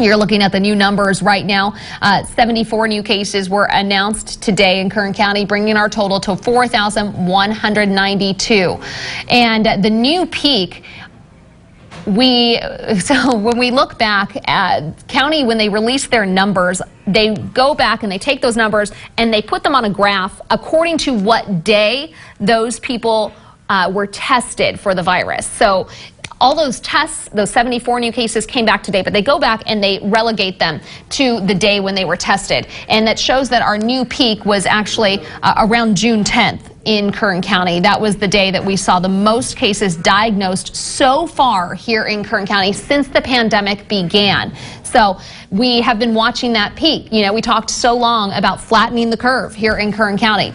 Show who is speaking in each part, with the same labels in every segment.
Speaker 1: You're looking at the new numbers right now. 74 new cases were announced today in Kern County, bringing our total to 4,192. And the new peak, so when we look back at county, when they release their numbers, they go back and they take those numbers and they put them on a graph according to what day those people were tested for the virus. So all those tests, those 74 new cases came back today, but they go back and they relegate them to the day when they were tested. And that shows that our new peak was actually around June 10th in Kern County. That was the day that we saw the most cases diagnosed so far here in Kern County since the pandemic began. So we have been watching that peak. You know, we talked so long about flattening the curve here in Kern County.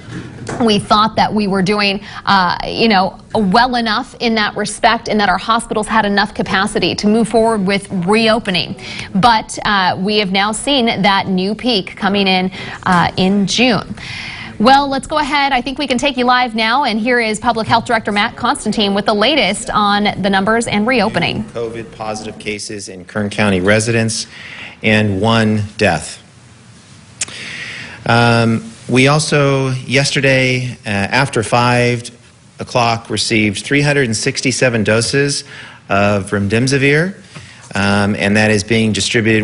Speaker 1: We thought that we were doing, well enough in that respect, and that our hospitals had enough capacity to move forward with reopening. But we have now seen that new peak coming in June. Well, let's go ahead. I think we can take you live now, and here is Public Health Director Matt Constantine with the latest on the numbers and reopening.
Speaker 2: COVID positive cases in Kern County residents and 1 death. We also, yesterday, after 5 o'clock, received 367 doses of remdesivir, and that is being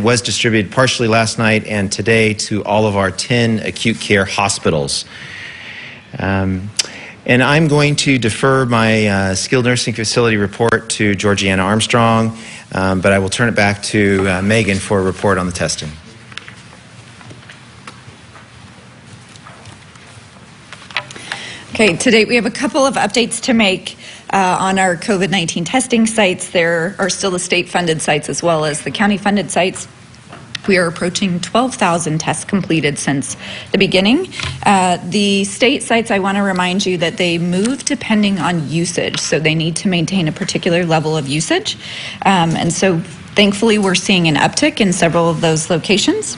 Speaker 2: was distributed partially last night and today to all of our 10 acute care hospitals. And I'm going to defer my skilled nursing facility report to Georgiana Armstrong, but I will turn it back to Megan for a report on the testing.
Speaker 3: Okay, today we have a couple of updates to make on our COVID-19 testing sites. There are still the state-funded sites as well as the county-funded sites. We are approaching 12,000 tests completed since the beginning. The state sites, I want to remind you that they move depending on usage, so they need to maintain a particular level of usage. And so thankfully we're seeing an uptick in several of those locations.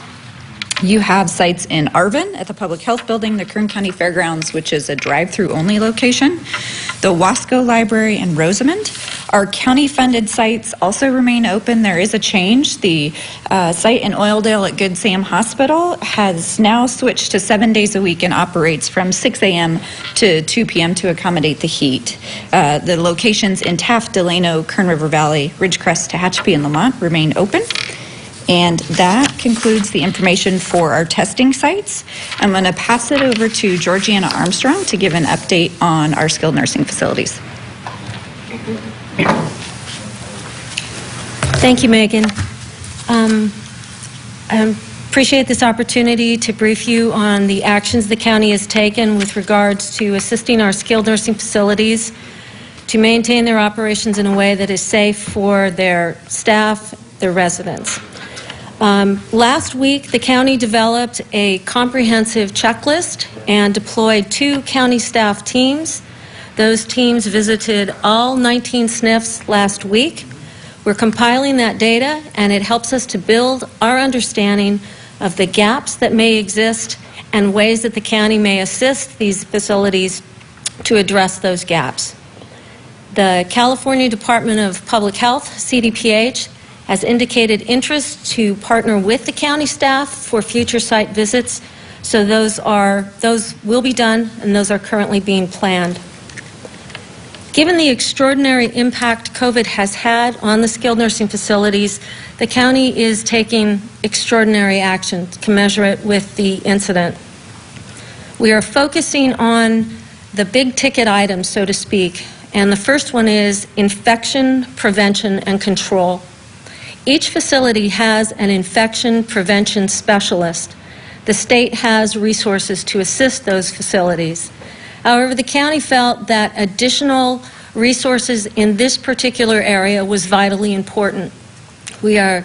Speaker 3: You have sites in Arvin at the Public Health Building, the Kern County Fairgrounds, which is a drive-through only location, the Wasco Library in Rosamond. Our county-funded sites also remain open. There is a change. The site in Oildale at Good Sam Hospital has now switched to 7 days a week and operates from 6 a.m. to 2 p.m. to accommodate the heat. The locations in Taft, Delano, Kern River Valley, Ridgecrest, Tehachapi, and Lamont remain open. And that concludes the information for our testing sites. I'm going to pass it over to Georgiana Armstrong to give an update on our skilled nursing facilities.
Speaker 4: Thank you, Megan. I appreciate this opportunity to brief you on the actions the county has taken with regards to assisting our skilled nursing facilities to maintain their operations in a way that is safe for their staff, their residents. Last week, the county developed a comprehensive checklist and deployed 2 county staff teams. Those teams visited all 19 SNFs last week. We're compiling that data, and it helps us to build our understanding of the gaps that may exist and ways that the county may assist these facilities to address those gaps. The California Department of Public Health, CDPH, has indicated interest to partner with the county staff for future site visits. So those will be done, and those are currently being planned. Given the extraordinary impact COVID has had on the skilled nursing facilities, the county is taking extraordinary action to commensurate with the incident. We are focusing on the big ticket items, so to speak, and the first one is infection prevention and control. Each facility has an infection prevention specialist. The state has resources to assist those facilities. However, the county felt that additional resources in this particular area was vitally important. We are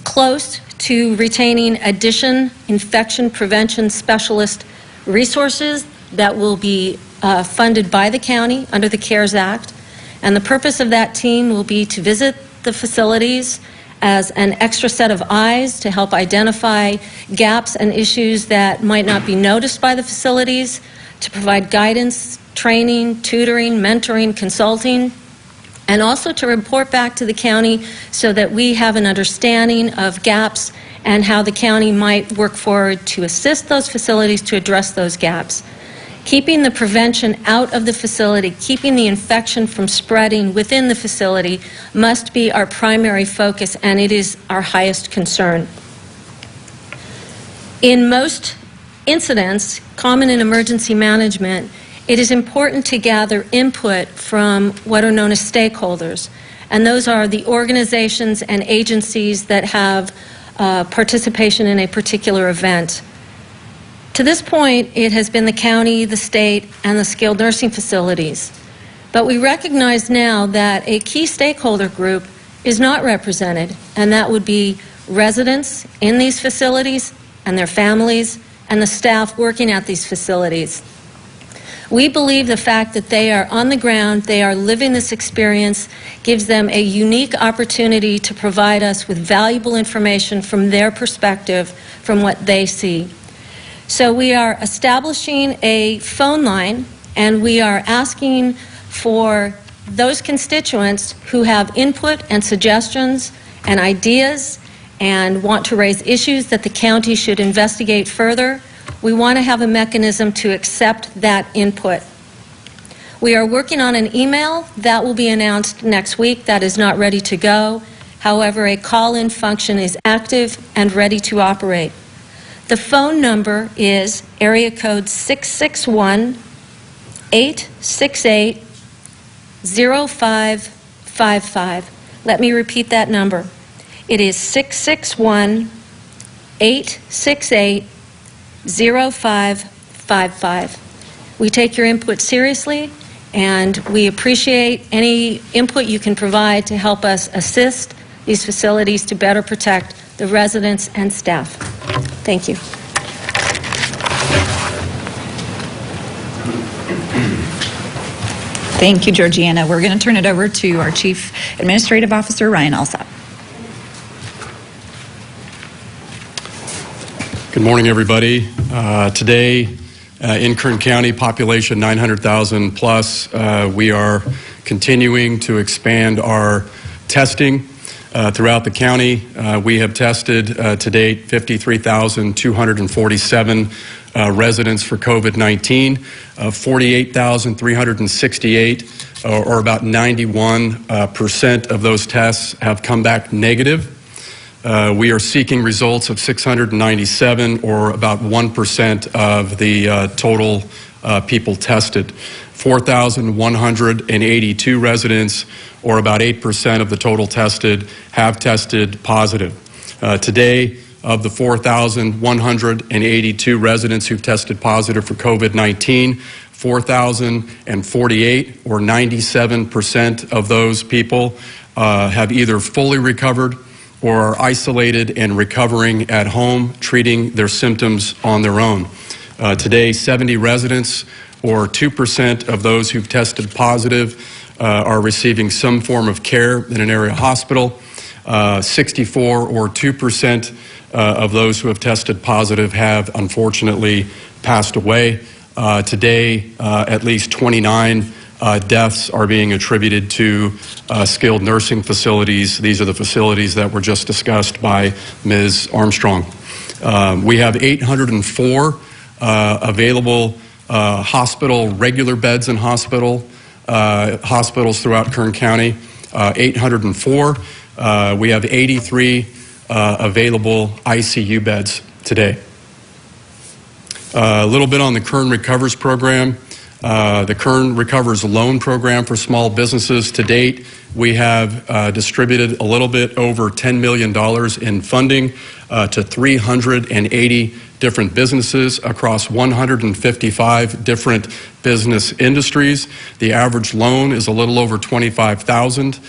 Speaker 4: close to retaining infection prevention specialist resources that will be funded by the county under the CARES Act. And the purpose of that team will be to visit the facilities as an extra set of eyes to help identify gaps and issues that might not be noticed by the facilities, to provide guidance, training, tutoring, mentoring, consulting, and also to report back to the county so that we have an understanding of gaps and how the county might work forward to assist those facilities to address those gaps. Keeping the prevention out of the facility, keeping the infection from spreading within the facility must be our primary focus, and it is our highest concern. In most incidents, common in emergency management, it is important to gather input from what are known as stakeholders, and those are the organizations and agencies that have participation in a particular event. To this point, it has been the county, the state, and the skilled nursing facilities. But we recognize now that a key stakeholder group is not represented, and that would be residents in these facilities and their families and the staff working at these facilities. We believe the fact that they are on the ground, they are living this experience, gives them a unique opportunity to provide us with valuable information from their perspective, from what they see. So we are establishing a phone line, and we are asking for those constituents who have input and suggestions and ideas and want to raise issues that the county should investigate further. We want to have a mechanism to accept that input. We are working on an email that will be announced next week. That is not ready to go. However, a call-in function is active and ready to operate. The phone number is area code 661-868-0555. Let me repeat that number. It is 661-868-0555. We take your input seriously, and we appreciate any input you can provide to help us assist these facilities to better protect the residents and staff. Thank you.
Speaker 3: Thank you, Georgiana. We're going to turn it over to our Chief Administrative Officer, Ryan Alsop.
Speaker 5: Good morning, everybody. Today, in Kern County, population 900,000 plus, we are continuing to expand our testing throughout the county. We have tested to date 53,247 residents for COVID-19, 48,368, or about 91% of those tests have come back negative. We are seeking results of 697, or about 1% of the total people tested. 4,182 residents, or about 8% of the total tested, have tested positive. Today, of the 4,182 residents who've tested positive for COVID-19, 4,048, or 97% of those people have either fully recovered or are isolated and recovering at home, treating their symptoms on their own. Today, 70 residents, or 2% of those who've tested positive, are receiving some form of care in an area hospital. 64, or 2%, of those who have tested positive have unfortunately passed away. Today, at least 29 deaths are being attributed to skilled nursing facilities. These are the facilities that were just discussed by Ms. Armstrong. We have 804 available hospital regular beds in hospitals throughout Kern County. 804. We have 83 available ICU beds today. A little bit on the Kern Recovers program. The Kern Recovers loan program for small businesses. To date, we have distributed a little bit over $10 million in funding to 380 different businesses across 155 different business industries. The average loan is a little over $25,000.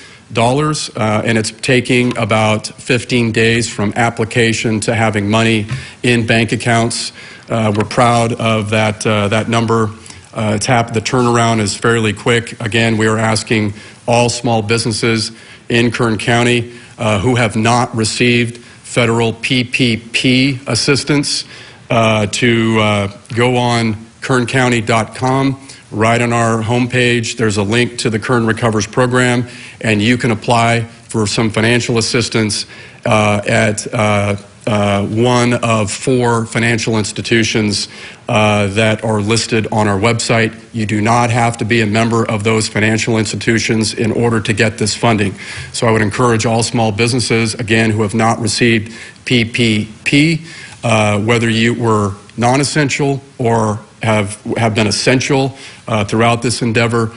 Speaker 5: And it's taking about 15 days from application to having money in bank accounts. We're proud of that number. The turnaround is fairly quick. Again, we are asking all small businesses in Kern County who have not received federal PPP assistance to go on kerncounty.com right on our homepage. There's a link to the Kern Recovers program, and you can apply for some financial assistance at one of 4 financial institutions that are listed on our website. You do not have to be a member of those financial institutions in order to get this funding. So I would encourage all small businesses, again, who have not received PPP, whether you were non-essential or have been essential throughout this endeavor,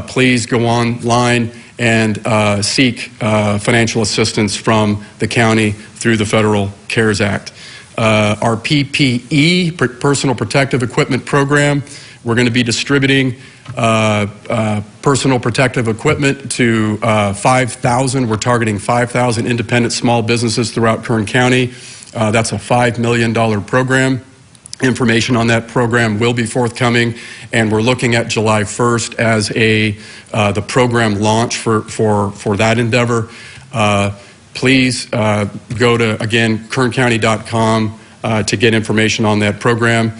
Speaker 5: please go online and seek financial assistance from the county through the Federal CARES Act. Our PPE, Personal Protective Equipment Program, we're going to be distributing personal protective equipment to 5,000. We're targeting 5,000 independent small businesses throughout Kern County. That's a $5 million program. Information on that program will be forthcoming, and we're looking at July 1st as the program launch for that endeavor. Please go to, again, kerncounty.com to get information on that program.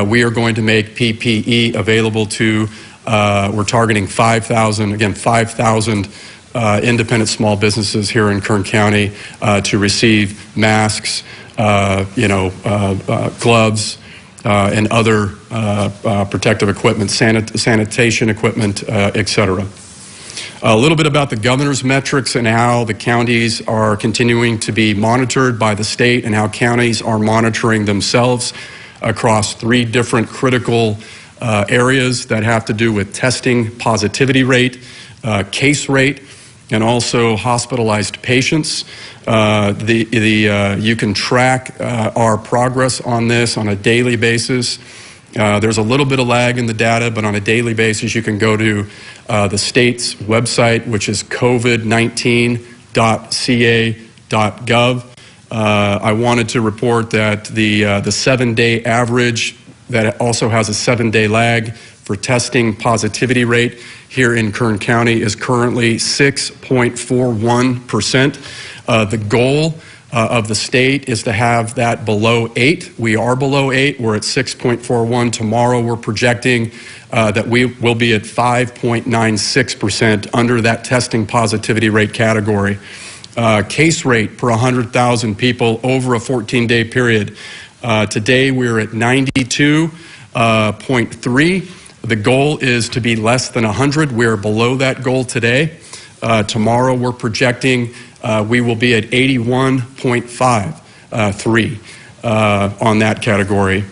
Speaker 5: We are going to make PPE available to, we're targeting 5,000, again, 5,000 independent small businesses here in Kern County to receive masks, gloves, and other protective equipment, sanitation equipment, et cetera. A little bit about the governor's metrics and how the counties are continuing to be monitored by the state and how counties are monitoring themselves across 3 different critical areas that have to do with testing positivity rate, case rate, and also hospitalized patients. You can track our progress on this on a daily basis. There's a little bit of lag in the data, but on a daily basis, you can go to the state's website, which is covid19.ca.gov. I wanted to report that the 7-day average, that also has a 7-day lag for testing positivity rate here in Kern County, is currently 6.41%. The goal of the state is to have that below 8. We are below 8. We're at 6.41. Tomorrow we're projecting that we will be at 5.96% under that testing positivity rate category. Case rate per 100,000 people over a 14-day period. Today we're at 92.3. The goal is to be less than 100. We're below that goal today. Tomorrow we're projecting we will be at 81.53 on that category.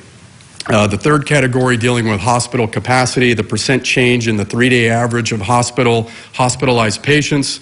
Speaker 5: The third category, dealing with hospital capacity, the percent change in the 3-day average of hospitalized patients.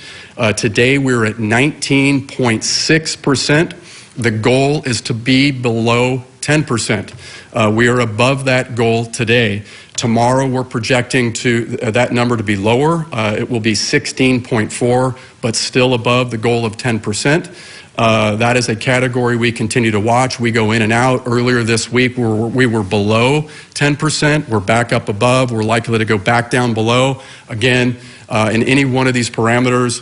Speaker 5: Today we're at 19.6%. The goal is to be below 10%. We are above that goal today. Tomorrow we're projecting that number to be lower. It will be 16.4, but still above the goal of 10%. That is a category we continue to watch. We go in and out. Earlier this week we were below 10%. We're back up above. We're likely to go back down below. Again, in any one of these parameters,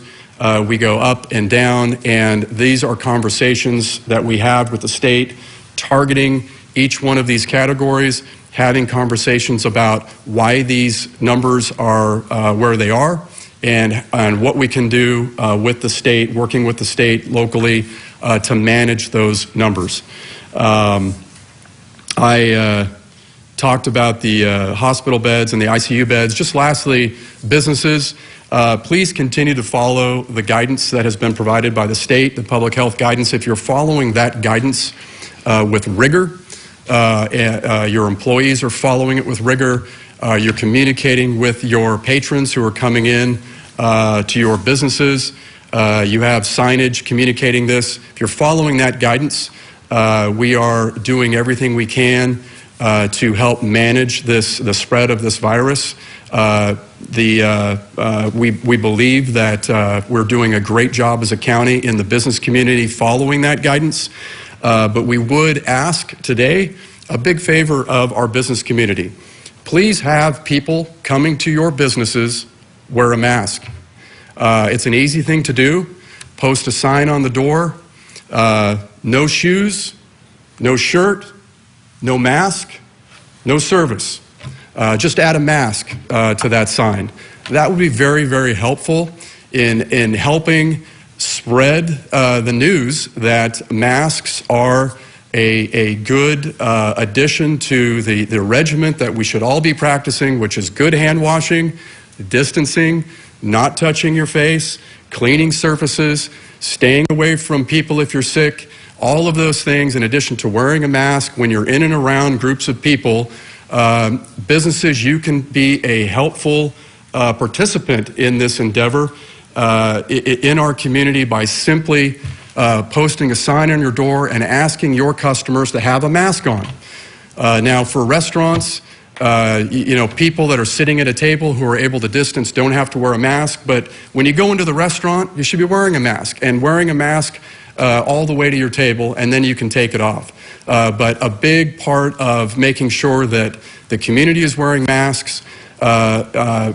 Speaker 5: we go up and down, and these are conversations that we have with the state, targeting each one of these categories, having conversations about why these numbers are where they are, and what we can do with the state, working with the state locally to manage those numbers. I talked about the hospital beds and the ICU beds. Just lastly, businesses, please continue to follow the guidance that has been provided by the state, the public health guidance. If you're following that guidance with rigor, your employees are following it with rigor, you're communicating with your patrons who are coming in to your businesses, you have signage communicating this. If you're following that guidance, we are doing everything we can to help manage the spread of this virus. We believe that we're doing a great job as a county in the business community following that guidance. But we would ask today a big favor of our business community. Please have people coming to your businesses wear a mask. It's an easy thing to do. Post a sign on the door, no shoes, no shirt, no mask, no service. just add a mask to that sign. That would be very, very helpful in helping spread the news that masks are a good addition to the regimen that we should all be practicing, which is good hand washing, distancing, not touching your face, cleaning surfaces, staying away from people if you're sick. All of those things, in addition to wearing a mask when you're in and around groups of people. Businesses, you can be a helpful participant in this endeavor in our community by simply posting a sign on your door and asking your customers to have a mask on. Now, for restaurants, people that are sitting at a table who are able to distance don't have to wear a mask, but when you go into the restaurant, you should be wearing a mask, and wearing a mask all the way to your table, and then you can take it off. But a big part of making sure that the community is wearing masks are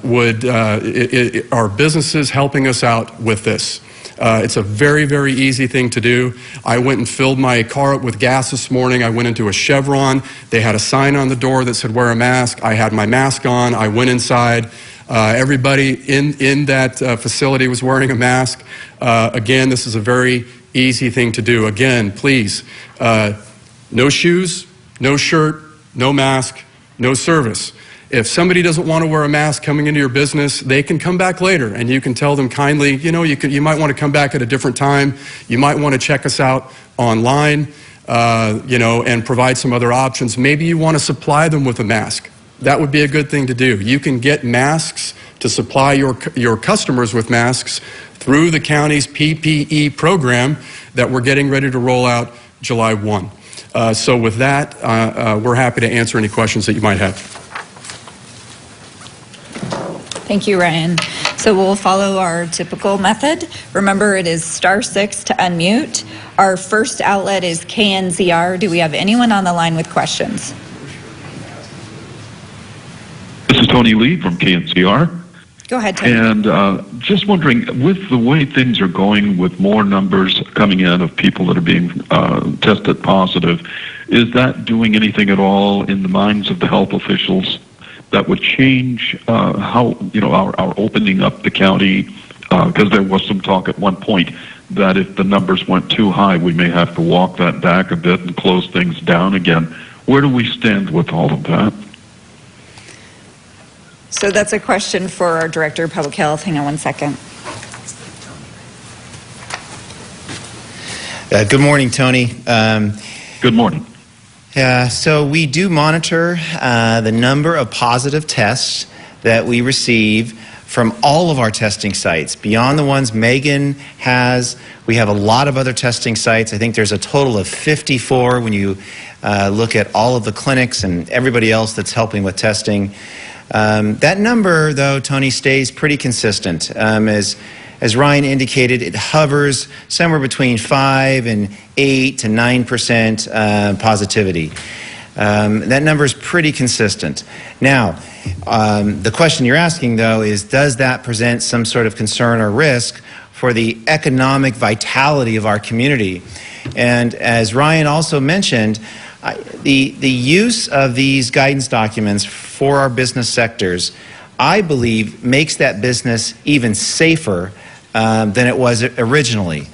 Speaker 5: businesses helping us out with this. It's a very, very easy thing to do. I went and filled my car up with gas this morning. I went into a Chevron. They had a sign on the door that said wear a mask. I had my mask on. I went inside. Everybody in that facility was wearing a mask. Again, this is a very easy thing to do. Again, please, no shoes, no shirt, no mask, no service. If somebody doesn't want to wear a mask coming into your business, they can come back later, and you can tell them kindly, you might want to come back at a different time. You might want to check us out online, and provide some other options. Maybe you want to supply them with a mask. That would be a good thing to do. You can get masks to supply your customers with masks through the county's PPE program that we're getting ready to roll out July 1. So with that, we're happy to answer any questions that you might have.
Speaker 3: Thank you, Ryan. So we'll follow our typical method. Remember, it is *6 to unmute. Our first outlet is KNZR. Do we have anyone on the line with questions?
Speaker 6: This is Tony Lee from KNCR.
Speaker 3: Go ahead, Tony.
Speaker 6: And just wondering, with the way things are going, with more numbers coming in of people that are being tested positive, is that doing anything at all in the minds of the health officials that would change how, our opening up the county? Because there was some talk at one point that if the numbers went too high, we may have to walk that back a bit and close things down again. Where do we stand with all of that?
Speaker 3: So that's a question for our Director of Public Health. Hang on one second.
Speaker 2: Good morning, Tony.
Speaker 6: Good morning.
Speaker 2: So we do monitor the number of positive tests that we receive from all of our testing sites. Beyond the ones Megan has, we have a lot of other testing sites. I think there's a total of 54 when you look at all of the clinics and everybody else that's helping with testing. That number, though, Tony, stays pretty consistent. As Ryan indicated, it hovers somewhere between 5 and 8 to 9% positivity. That number is pretty consistent. Now, the question you're asking, though, is does that present some sort of concern or risk for the economic vitality of our community? And as Ryan also mentioned, the use of these guidance documents for our business sectors, I believe, makes that business even safer than it was originally.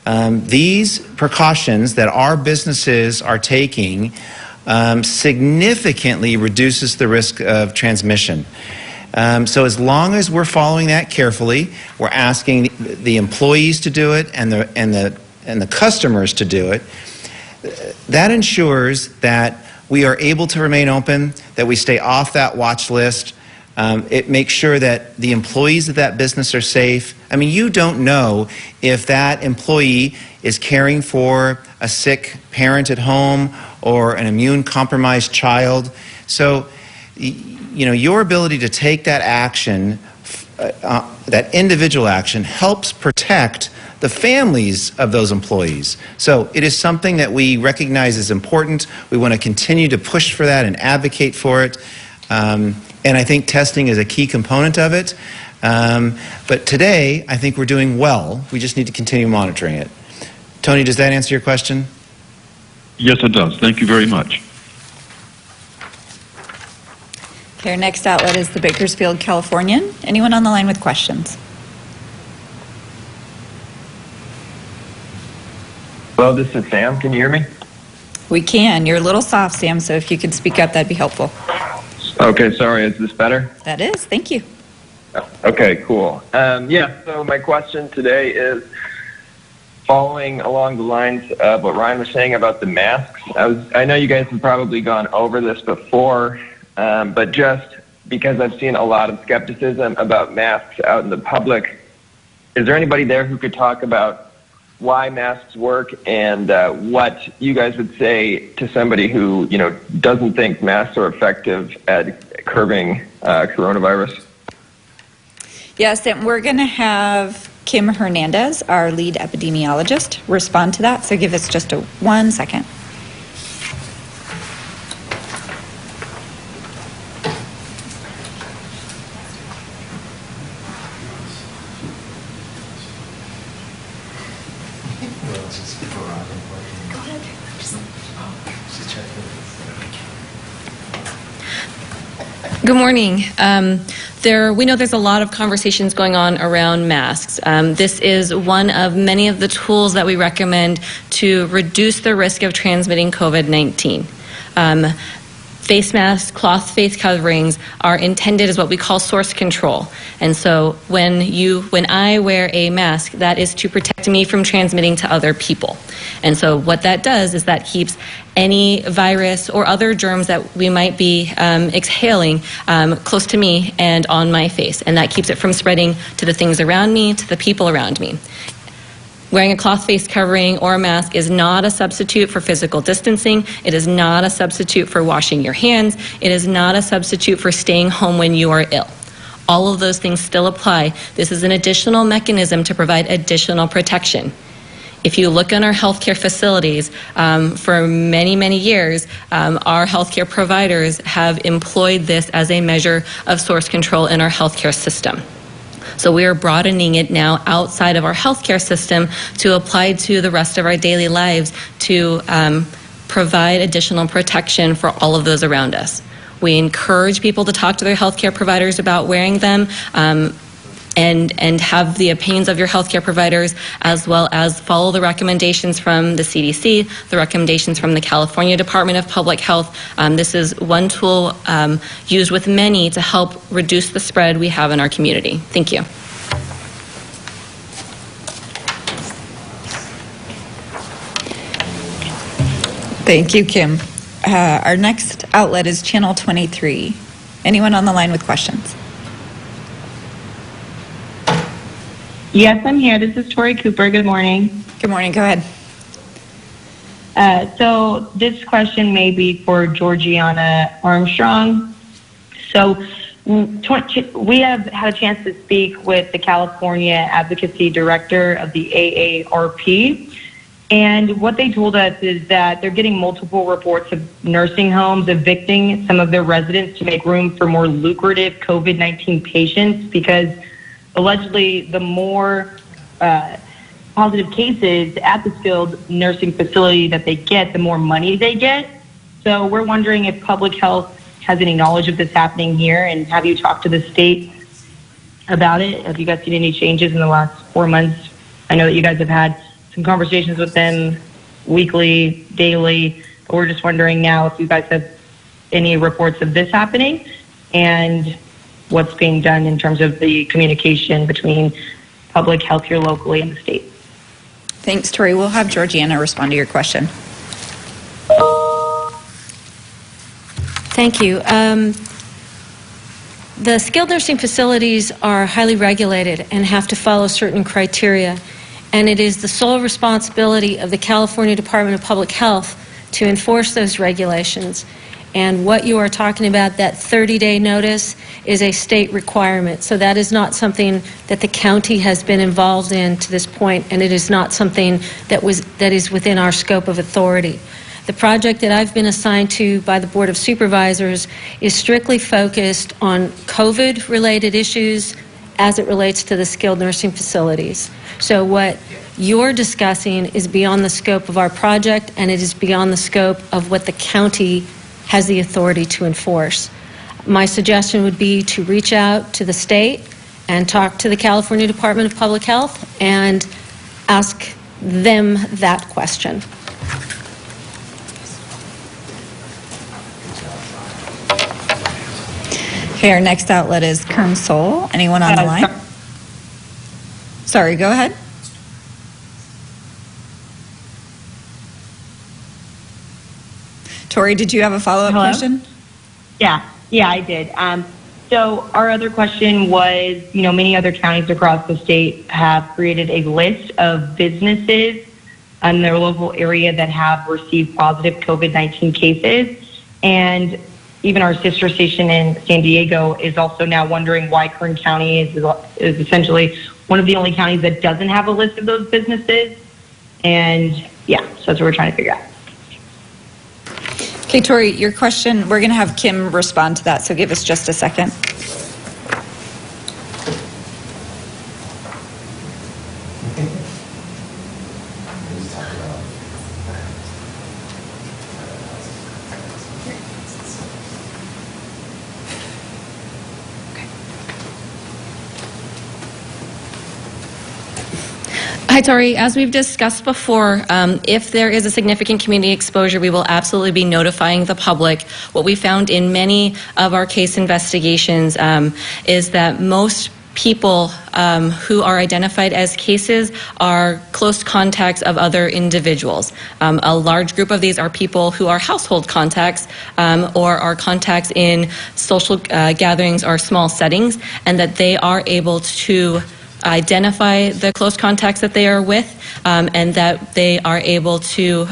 Speaker 2: These precautions that our businesses are taking significantly reduces the risk of transmission. So as long as we're following that carefully, we're asking the employees to do it and the customers to do it, that ensures that we are able to remain open, that we stay off that watch list. It makes sure that the employees of that business are safe. I mean, you don't know if that employee is caring for a sick parent at home or an immune-compromised child. So, your ability to take that action, that individual action, helps protect the families of those employees. So it is something that we recognize is important. We want to continue to push for that and advocate for it. And I think testing is a key component of it. But today, I think we're doing well. We just need to continue monitoring it. Tony, does that answer your question?
Speaker 6: Yes, it does. Thank you very much.
Speaker 3: Okay, our next outlet is the Bakersfield Californian. Anyone on the line with questions?
Speaker 7: Hello, this is Sam. Can you hear me?
Speaker 3: We can. You're a little soft, Sam, so if you could speak up, that'd be helpful.
Speaker 7: Okay, sorry. Is this better?
Speaker 3: That is. Thank you.
Speaker 7: Okay, cool. So my question today is following along the lines of what Ryan was saying about the masks. I know you guys have probably gone over this before, but just because I've seen a lot of skepticism about masks out in the public, is there anybody there who could talk about why masks work and what you guys would say to somebody who, doesn't think masks are effective at curbing coronavirus?
Speaker 3: Yes, and we're going to have Kim Hernandez, our lead epidemiologist, respond to that. So give us just 1 second.
Speaker 8: Good morning. We know there's a lot of conversations going on around masks. This is one of many of the tools that we recommend to reduce the risk of transmitting COVID-19. Face masks, cloth face coverings are intended as what we call source control. And so when I wear a mask, that is to protect me from transmitting to other people. And so what that does is that keeps any virus or other germs that we might be exhaling close to me and on my face. And that keeps it from spreading to the things around me, to the people around me. Wearing a cloth face covering or a mask is not a substitute for physical distancing. It is not a substitute for washing your hands. It is not a substitute for staying home when you are ill. All of those things still apply. This is an additional mechanism to provide additional protection. If you look in our healthcare facilities, for many, many years, our healthcare providers have employed this as a measure of source control in our healthcare system. So we are broadening it now outside of our healthcare system to apply to the rest of our daily lives to provide additional protection for all of those around us. We encourage people to talk to their healthcare providers about wearing them and have the opinions of your healthcare providers, as well as follow the recommendations from the CDC, the recommendations from the California Department of Public Health. This is one tool used with many to help reduce the spread we have in our community. Thank you.
Speaker 3: Thank you, Kim. Our next outlet is Channel 23. Anyone on the line with questions?
Speaker 9: Yes, I'm here. This is Tori Cooper. Good morning.
Speaker 3: Good morning. Go ahead.
Speaker 9: So this question may be for Georgiana Armstrong. So we have had a chance to speak with the California Advocacy Director of the AARP. And what they told us is that they're getting multiple reports of nursing homes evicting some of their residents to make room for more lucrative COVID-19 patients because allegedly the more positive cases at the skilled nursing facility that they get, the more money they get. So we're wondering if public health has any knowledge of this happening here, and have you talked to the state about it? Have you guys seen any changes in the last 4 months? I know that you guys have had some conversations with them weekly, daily, but we're just wondering now if you guys have any reports of this happening and what's being done in terms of the communication between public health here locally and the state.
Speaker 3: Thanks, Tori. We'll have Georgiana respond to your question.
Speaker 4: Thank you. The skilled nursing facilities are highly regulated and have to follow certain criteria. And it is the sole responsibility of the California Department of Public Health to enforce those regulations. And what you are talking about, that 30-day notice, is a state requirement. So that is not something that the county has been involved in to this point, and it is not something that is within our scope of authority. The project that I've been assigned to by the Board of Supervisors is strictly focused on COVID-related issues as it relates to the skilled nursing facilities. So what you're discussing is beyond the scope of our project, and it is beyond the scope of what the county has the authority to enforce. My suggestion would be to reach out to the state and talk to the California Department of Public Health and ask them that question.
Speaker 3: Okay, our next outlet is Kern Soul. Anyone on the line? Sorry, go ahead. Tori, did you have a follow-up question?
Speaker 9: Yeah, I did. So our other question was, many other counties across the state have created a list of businesses in their local area that have received positive COVID-19 cases. And even our sister station in San Diego is also now wondering why Kern County is essentially one of the only counties that doesn't have a list of those businesses. And yeah, so that's what we're trying to figure out.
Speaker 3: Okay, Tori, your question, we're going to have Kim respond to that, so give us just a second.
Speaker 8: Hi, Tori. As we've discussed before, if there is a significant community exposure, we will absolutely be notifying the public. What we found in many of our case investigations is that most people who are identified as cases are close contacts of other individuals. A large group of these are people who are household contacts or are contacts in social gatherings or small settings, and that they are able to identify the close contacts that they are with, and that they are able to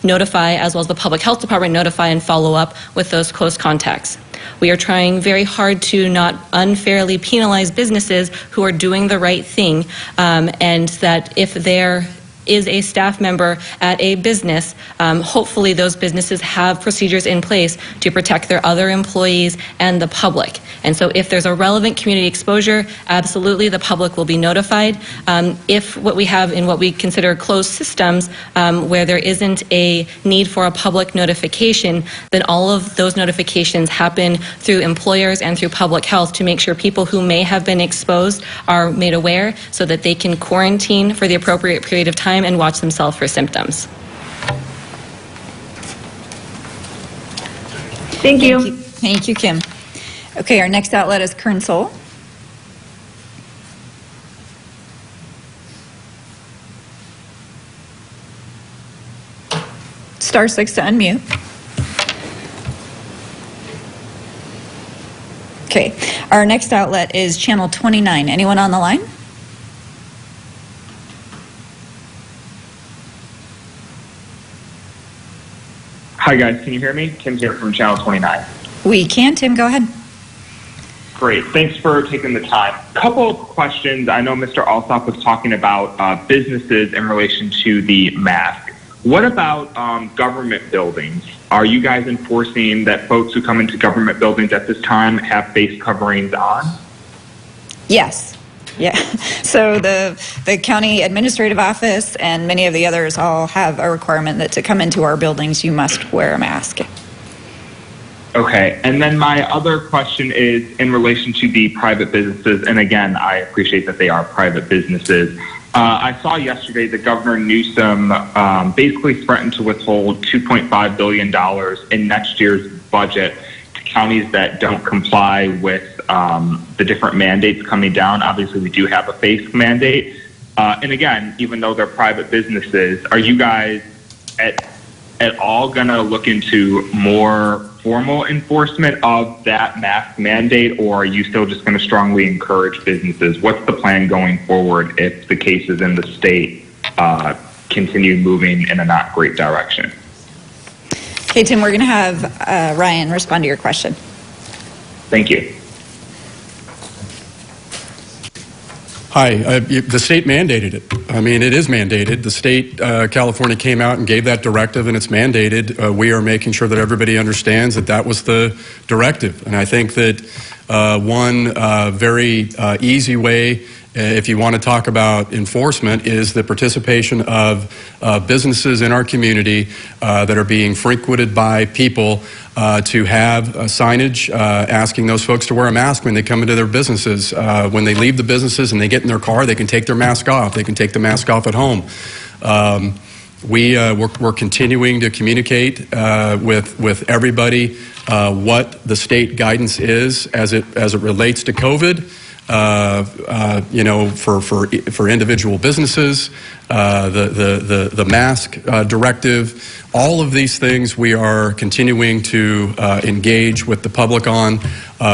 Speaker 8: notify, as well as the public health department, notify and follow up with those close contacts. We are trying very hard to not unfairly penalize businesses who are doing the right thing, and that if there is a staff member at a business, hopefully those businesses have procedures in place to protect their other employees and the public. And so if there's a relevant community exposure, absolutely the public will be notified. If what we have in what we consider closed systems, where there isn't a need for a public notification, then all of those notifications happen through employers and through public health to make sure people who may have been exposed are made aware so that they can quarantine for the appropriate period of time and watch themselves for symptoms.
Speaker 9: Thank you.
Speaker 3: Thank you, Kim. Okay, our next outlet is Kern Soul. Star 6 to unmute. Okay, our next outlet is Channel 29. Anyone on the line?
Speaker 10: Hi guys, can you hear me? Tim's here from Channel 29.
Speaker 3: We can, Tim, go ahead.
Speaker 10: Great, thanks for taking the time. Couple of questions. I know Mr. Alsop was talking about businesses in relation to the mask. What about government buildings? Are you guys enforcing that folks who come into government buildings at this time have face coverings on?
Speaker 3: Yes. Yeah. So the county administrative office and many of the others all have a requirement that to come into our buildings, you must wear a mask.
Speaker 10: Okay. And then my other question is in relation to the private businesses. And again, I appreciate that they are private businesses. I saw yesterday that Governor Newsom basically threatened to withhold $2.5 billion in next year's budget to counties that don't comply with the different mandates coming down. Obviously, we do have a face mandate. And again, even though they're private businesses, are you guys at all going to look into more formal enforcement of that mask mandate, or are you still just going to strongly encourage businesses? What's the plan going forward if the cases in the state continue moving in a not great direction?
Speaker 3: Okay, Tim, we're going to have Ryan respond to your question.
Speaker 10: Thank you.
Speaker 5: Hi, the state mandated it. I mean, it is mandated. The state, California came out and gave that directive, and it's mandated. We are making sure that everybody understands that that was the directive. And I think that one very easy way if you want to talk about enforcement, is the participation of businesses in our community that are being frequented by people to have signage asking those folks to wear a mask when they come into their businesses. When they leave the businesses and they get in their car, they can take their mask off. They can take the mask off at home. We're continuing to communicate with everybody what the state guidance is as it relates to COVID. For individual businesses, the mask directive, all of these things we are continuing to engage with the public on,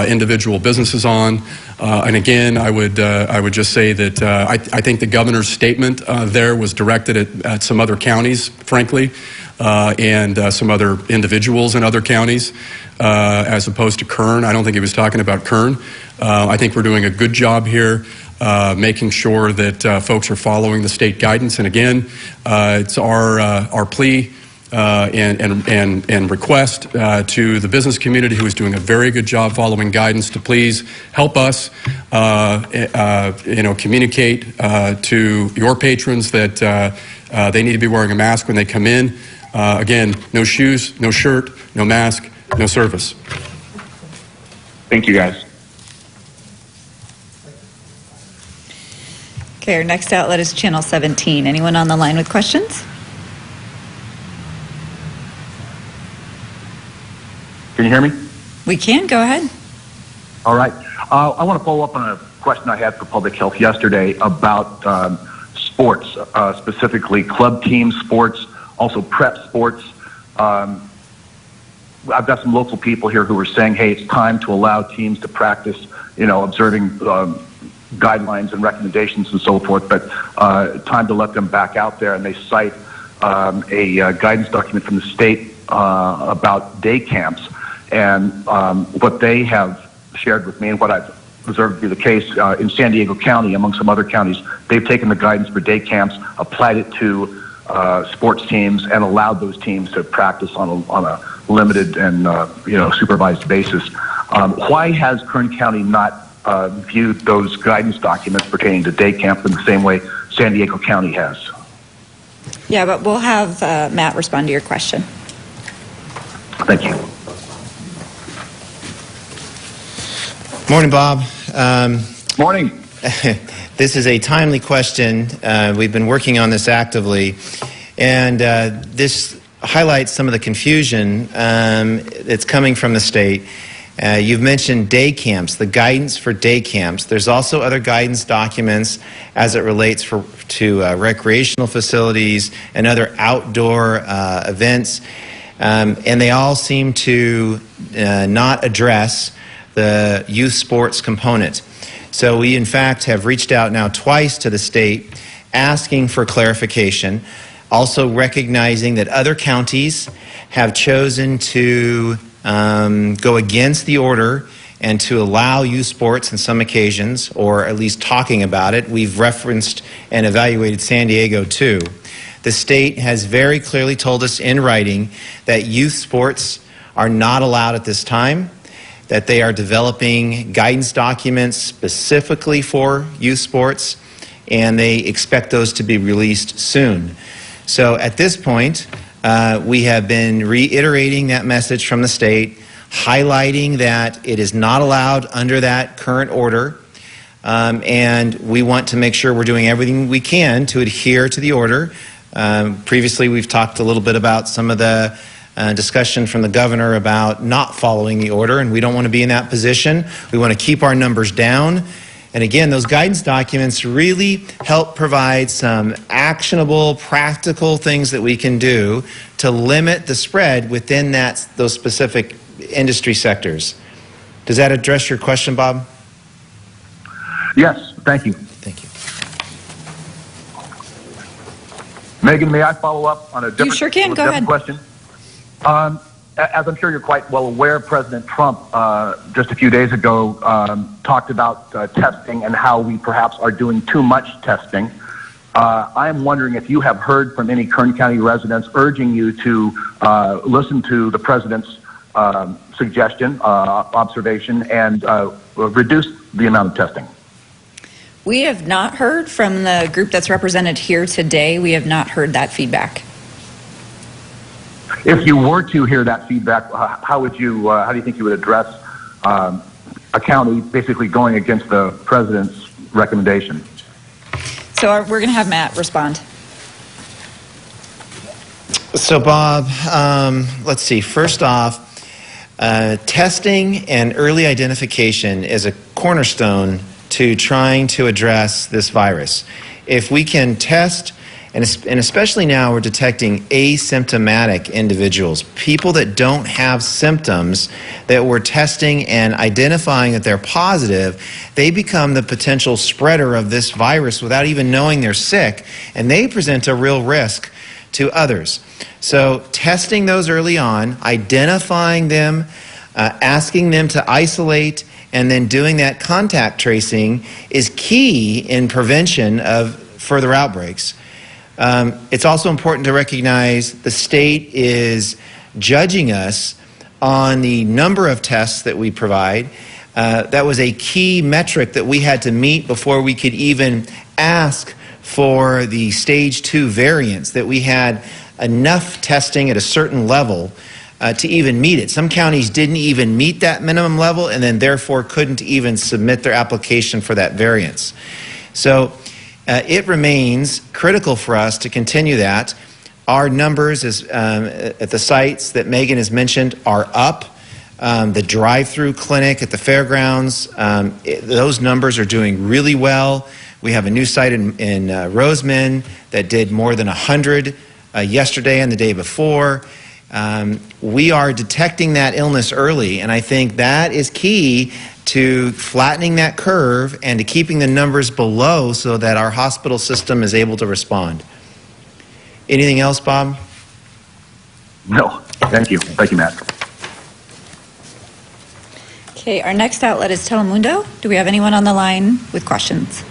Speaker 5: individual businesses on. And again, I would just say that I think the governor's statement there was directed at some other counties, frankly, and some other individuals in other counties, as opposed to Kern. I don't think he was talking about Kern. I think we're doing a good job here, making sure that folks are following the state guidance. And again, it's our plea and request to the business community, who is doing a very good job following guidance, to please help us, communicate to your patrons that they need to be wearing a mask when they come in. Again, no shoes, no shirt, no mask, no service.
Speaker 10: Thank you, guys.
Speaker 3: Okay, our next outlet is Channel 17. Anyone on the line with questions?
Speaker 11: Can you hear me?
Speaker 3: We can, go ahead.
Speaker 11: All right. I want to follow up on a question I had for Public Health yesterday about sports, specifically club team sports, also prep sports. I've got some local people here who are saying, hey, it's time to allow teams to practice, observing guidelines and recommendations and so forth, but time to let them back out there. And they cite a guidance document from the state about day camps. And what they have shared with me and what I've observed to be the case in San Diego County, among some other counties, they've taken the guidance for day camps, applied it to sports teams, and allowed those teams to practice on a limited and supervised basis. Why has Kern County not viewed those guidance documents pertaining to day camp in the same way San Diego County has?
Speaker 3: Yeah, but we'll have Matt respond to your question.
Speaker 11: Thank you.
Speaker 2: Morning, Bob.
Speaker 11: Morning.
Speaker 2: This is a timely question. We've been working on this actively, and this highlights some of the confusion that's coming from the state. You've mentioned day camps, the guidance for day camps. There's also other guidance documents as it relates to recreational facilities and other outdoor events, and they all seem to not address the youth sports component. So we, in fact, have reached out now twice to the state asking for clarification, also recognizing that other counties have chosen to go against the order and to allow youth sports on some occasions, or at least talking about it. We've referenced and evaluated San Diego too. The state has very clearly told us in writing that youth sports are not allowed at this time, that they are developing guidance documents specifically for youth sports, and they expect those to be released soon. So at this point, we have been reiterating that message from the state, highlighting that it is not allowed under that current order, and we want to make sure we're doing everything we can to adhere to the order. Previously, we've talked a little bit about some of the discussion from the governor about not following the order, and we don't want to be in that position. We want to keep our numbers down. And again, those guidance documents really help provide some actionable, practical things that we can do to limit the spread within those specific industry sectors. Does that address your question, Bob?
Speaker 11: Yes, thank you.
Speaker 2: Thank you.
Speaker 11: Megan, may I follow up on a different,
Speaker 3: You sure can. Go ahead.
Speaker 11: question? As I'm sure you're quite well aware, President Trump just a few days ago talked about testing and how we perhaps are doing too much testing. I am wondering if you have heard from any Kern County residents urging you to listen to the President's suggestion, observation, and reduce the amount of testing.
Speaker 3: We have not heard from the group that's represented here today. We have not heard that feedback.
Speaker 11: If you were to hear that feedback, how do you think you would address a county basically going against the president's recommendation?
Speaker 3: So we're going to have Matt respond.
Speaker 2: So, Bob, let's see. First off, testing and early identification is a cornerstone to trying to address this virus. If we can test, and especially now we're detecting asymptomatic individuals, people that don't have symptoms, that we're testing and identifying that they're positive, they become the potential spreader of this virus without even knowing they're sick, and they present a real risk to others. So testing those early on, identifying them, asking them to isolate, and then doing that contact tracing is key in prevention of further outbreaks. It's also important to recognize the state is judging us on the number of tests that we provide. That was a key metric that we had to meet before we could even ask for the stage 2 variants, that we had enough testing at a certain level to even meet it. Some counties didn't even meet that minimum level and then therefore couldn't even submit their application for that variance. So it remains critical for us to continue that. Our numbers at the sites that Megan has mentioned are up. The drive-through clinic at the fairgrounds, those numbers are doing really well. We have a new site in Roseman that did more than 100 yesterday and the day before. We are detecting that illness early, and I think that is key to flattening that curve and to keeping the numbers below so that our hospital system is able to respond. Anything else, Bob?
Speaker 11: No. Thank you. Thank you, Matt.
Speaker 3: Okay, our next outlet is Telemundo. Do we have anyone on the line with questions?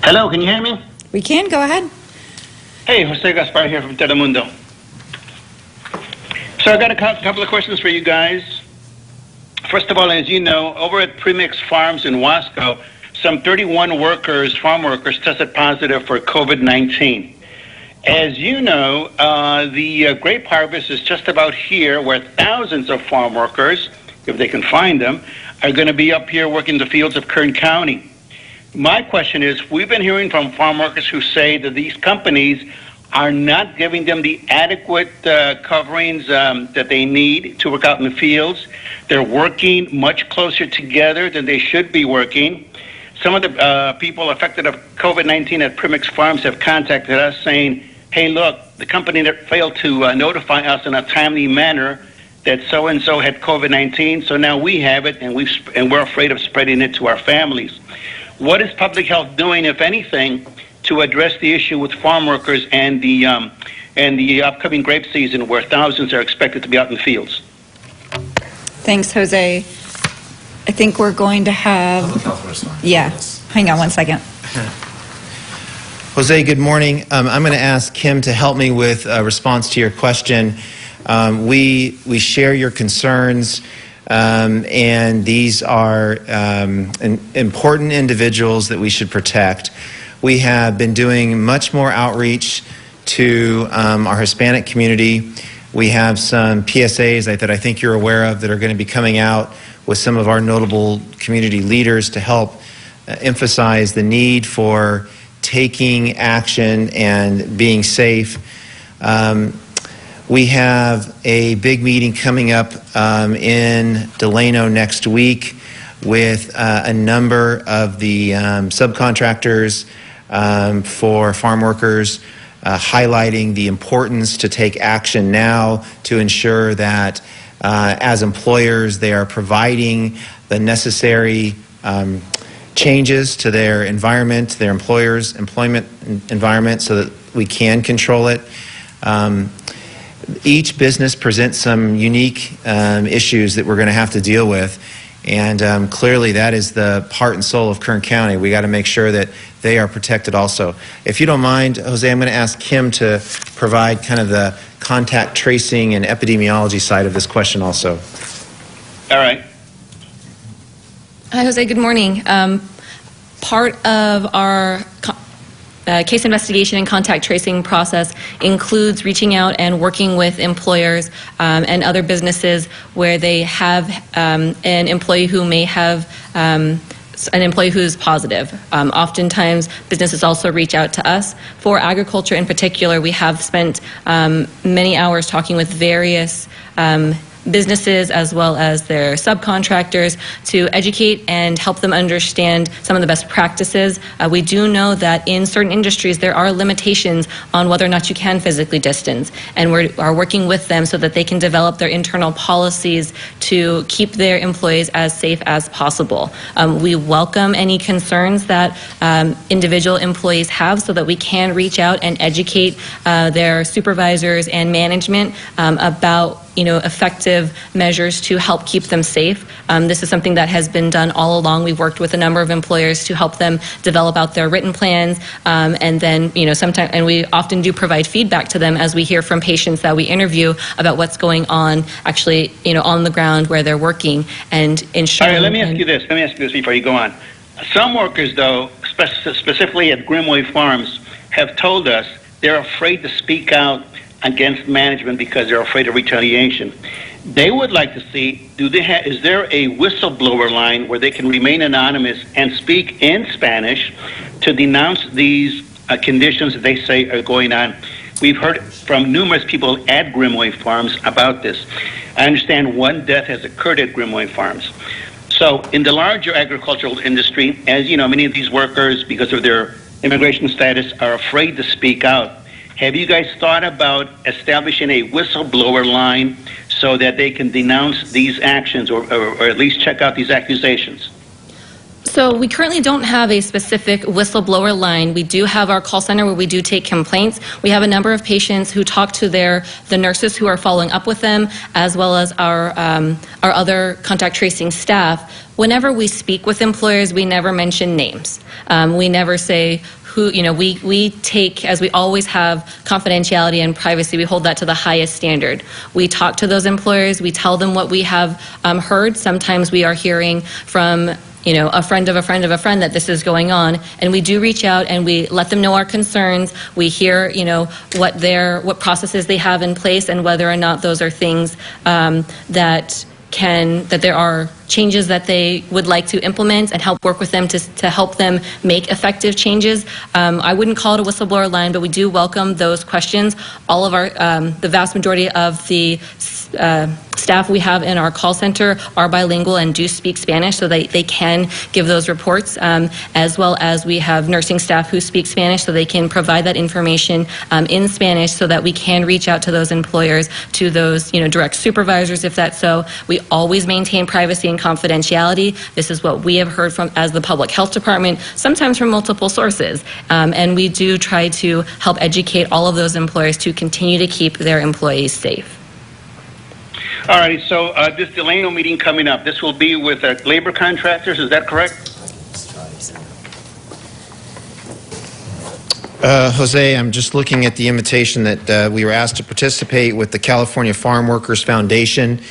Speaker 12: Hello, can you hear me?
Speaker 3: We can, go ahead.
Speaker 12: Hey, Jose Gaspar here from Telemundo. So I got a couple of questions for you guys. First of all, as you know, over at Premix Farms in Wasco, some 31 farm workers tested positive for COVID-19. As you know, the grape harvest is just about here, where thousands of farm workers, if they can find them, are going to be up here working the fields of Kern County. My question is, we've been hearing from farm workers who say that these companies are not giving them the adequate coverings that they need to work out in the fields. They're working much closer together than they should be working. Some of the people affected of COVID-19 at Premix Farms have contacted us saying, hey, look, the company that failed to notify us in a timely manner that so-and-so had COVID-19, so now we have it, and we're afraid of spreading it to our families. What is public health doing, if anything, to address the issue with farm workers and the upcoming grape season where thousands are expected to be out in the fields?
Speaker 3: Thanks, Jose. I think we're going to have... Yeah, hang on one second.
Speaker 2: Jose, good morning. I'm going to ask Kim to help me with a response to your question. We share your concerns. And these are important individuals that we should protect. We have been doing much more outreach to our Hispanic community. We have some PSAs that I think you're aware of that are going to be coming out with some of our notable community leaders to help emphasize the need for taking action and being safe. We have a big meeting coming up in Delano next week with a number of the subcontractors for farm workers, highlighting the importance to take action now to ensure that as employers they are providing the necessary changes to their environment, their employers' employment environment, so that we can control it. Each business presents some unique issues that we're going to have to deal with, and clearly that is the heart and soul of Kern County. We got to make sure that they are protected also. If you don't mind, Jose, I'm going to ask Kim to provide kind of the contact tracing and epidemiology side of this question also.
Speaker 12: All right.
Speaker 8: Hi, Jose. Good morning. Part of our case investigation and contact tracing process includes reaching out and working with employers and other businesses where they have an employee who may have an employee who's positive. Oftentimes, businesses also reach out to us. For agriculture in particular, we have spent many hours talking with various businesses as well as their subcontractors to educate and help them understand some of the best practices. We do know that in certain industries there are limitations on whether or not you can physically distance, and we are working with them so that they can develop their internal policies to keep their employees as safe as possible. We welcome any concerns that individual employees have so that we can reach out and educate their supervisors and management about effective measures to help keep them safe. This is something that has been done all along. We've worked with a number of employers to help them develop out their written plans, and then sometimes, and we often do provide feedback to them as we hear from patients that we interview about what's going on actually on the ground where they're working and ensuring.
Speaker 12: All right, let me ask you this before you go on. Some workers, though, specifically at Grimway Farms, have told us they're afraid to speak out against management because they're afraid of retaliation. They would like to see, is there a whistleblower line where they can remain anonymous and speak in Spanish to denounce these conditions that they say are going on? We've heard from numerous people at Grimway Farms about this. I understand one death has occurred at Grimway Farms. So in the larger agricultural industry, as you know, many of these workers, because of their immigration status, are afraid to speak out. Have you guys thought about establishing a whistleblower line so that they can denounce these actions or at least check out these accusations?
Speaker 8: So we currently don't have a specific whistleblower line. We do have our call center where we do take complaints. We have a number of patients who talk to the nurses who are following up with them, as well as our other contact tracing staff. Whenever we speak with employers, we never mention names. We never say who, we take, as we always have, confidentiality and privacy. We hold that to the highest standard. We talk to those employers. We tell them what we have heard. Sometimes we are hearing from a friend of a friend of a friend that this is going on, and we do reach out and we let them know our concerns. We hear, what processes they have in place and whether or not those are things that there are changes that they would like to implement and help work with them to help them make effective changes. I wouldn't call it a whistleblower line, but we do welcome those questions. All of our, the vast majority of the staff we have in our call center are bilingual and do speak Spanish, so they can give those reports, as well as we have nursing staff who speak Spanish, so they can provide that information in Spanish so that we can reach out to those employers, to those direct supervisors if that's so. We always maintain privacy and confidentiality. This is what we have heard from as the public health department, sometimes from multiple sources, and we do try to help educate all of those employers to continue to keep their employees safe.
Speaker 12: All right, so this Delano meeting coming up, this will be with labor contractors, is that correct?
Speaker 2: Jose, I'm just looking at the invitation that we were asked to participate with the California Farm Workers Foundation.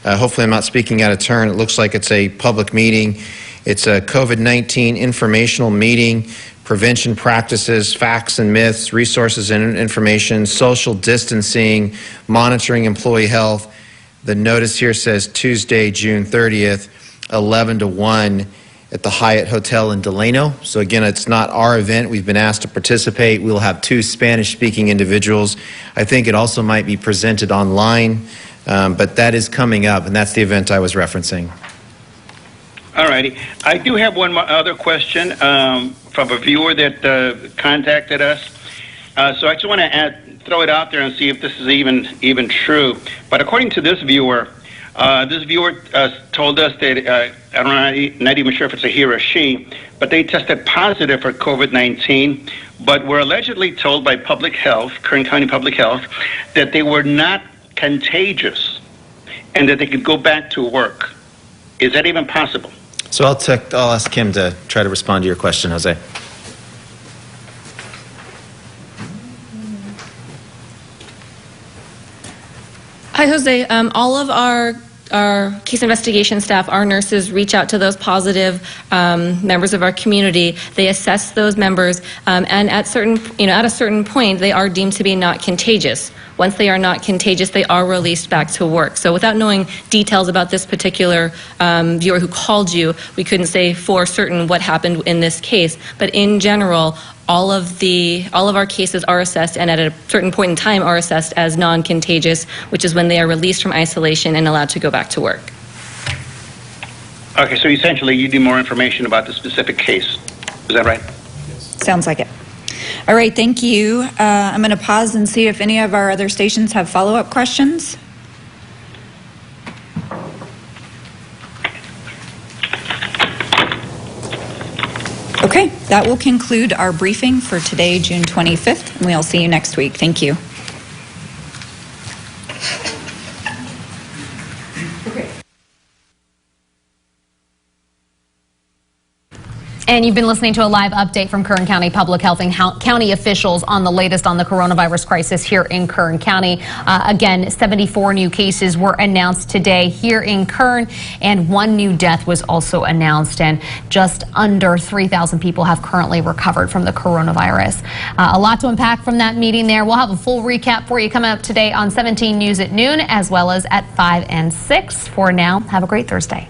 Speaker 2: Hopefully I'm not speaking out of turn. It looks like it's a public meeting. It's a COVID-19 informational meeting, prevention practices, facts and myths, resources and information, social distancing, monitoring employee health. The notice here says Tuesday, June 30th, 11 to 1 at the Hyatt Hotel in Delano. So again, it's not our event. We've been asked to participate. We'll have 2 Spanish-speaking individuals. I think it also might be presented online, but that is coming up, and that's the event I was referencing.
Speaker 12: All righty. I do have one other question from a viewer that contacted us. So I just want to throw it out there and see if this is even true. But according to this viewer told us that, I'm not even sure if it's a he or a she, but they tested positive for COVID-19, but were allegedly told by Public Health, Kern County Public Health, that they were not contagious and that they could go back to work. Is that even possible?
Speaker 2: So I'll ask Kim to try to respond to your question, Jose.
Speaker 8: Hi, Jose. All of our our case investigation staff, our nurses reach out to those positive members of our community. They assess those members, and at a certain point, they are deemed to be not contagious. Once they are not contagious, they are released back to work. So without knowing details about this particular viewer who called you, we couldn't say for certain what happened in this case. But in general, all of our cases are assessed, and at a certain point in time are assessed as non-contagious, which is when they are released from isolation and allowed to go back to work.
Speaker 12: Okay, so essentially you need more information about the specific case. Is that right?
Speaker 3: Sounds like it. All right, thank you. I'm going to pause and see if any of our other stations have follow-up questions. Okay, that will conclude our briefing for today, June 25th, and we'll see you next week. Thank you.
Speaker 1: And you've been listening to a live update from Kern County Public Health and county officials on the latest on the coronavirus crisis here in Kern County. Again, 74 new cases were announced today here in Kern, and 1 new death was also announced, and just under 3,000 people have currently recovered from the coronavirus. A lot to unpack from that meeting there. We'll have a full recap for you coming up today on 17 News at noon, as well as at 5 and 6. For now, have a great Thursday.